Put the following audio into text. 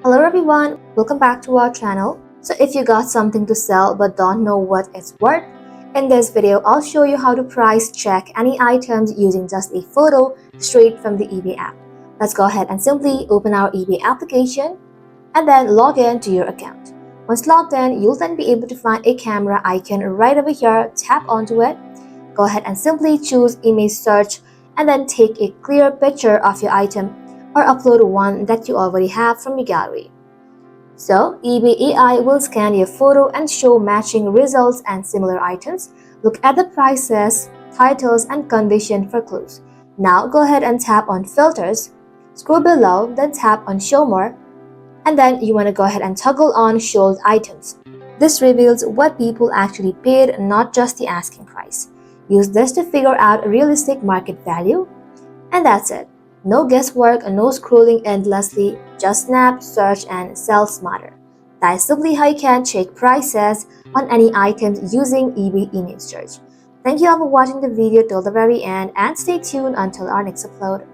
Hello everyone, welcome back to our channel. So if you got something to sell but don't know what it's worth, in this video I'll show you how to price check any items using just a photo straight from the eBay app. Let's go ahead and simply open our eBay application and then log in to your account. Once logged in, you'll then be able to find a camera icon right over here. Tap onto it. Go ahead and simply choose image search and then take a clear picture of your item or upload one that you already have from your gallery. So, eBay AI will scan your photo and show matching results and similar items. Look at the prices, titles, and condition for clues. Now go ahead and tap on Filters. Scroll below, then tap on Show More, and then you want to go ahead and toggle on Sold Items. This reveals what people actually paid, not just the asking price. Use this to figure out a realistic market value. And that's it. No guesswork, no scrolling endlessly, just snap, search, and sell smarter. That is simply how you can check prices on any items using eBay image search. Thank you all for watching the video till the very end and stay tuned until our next upload.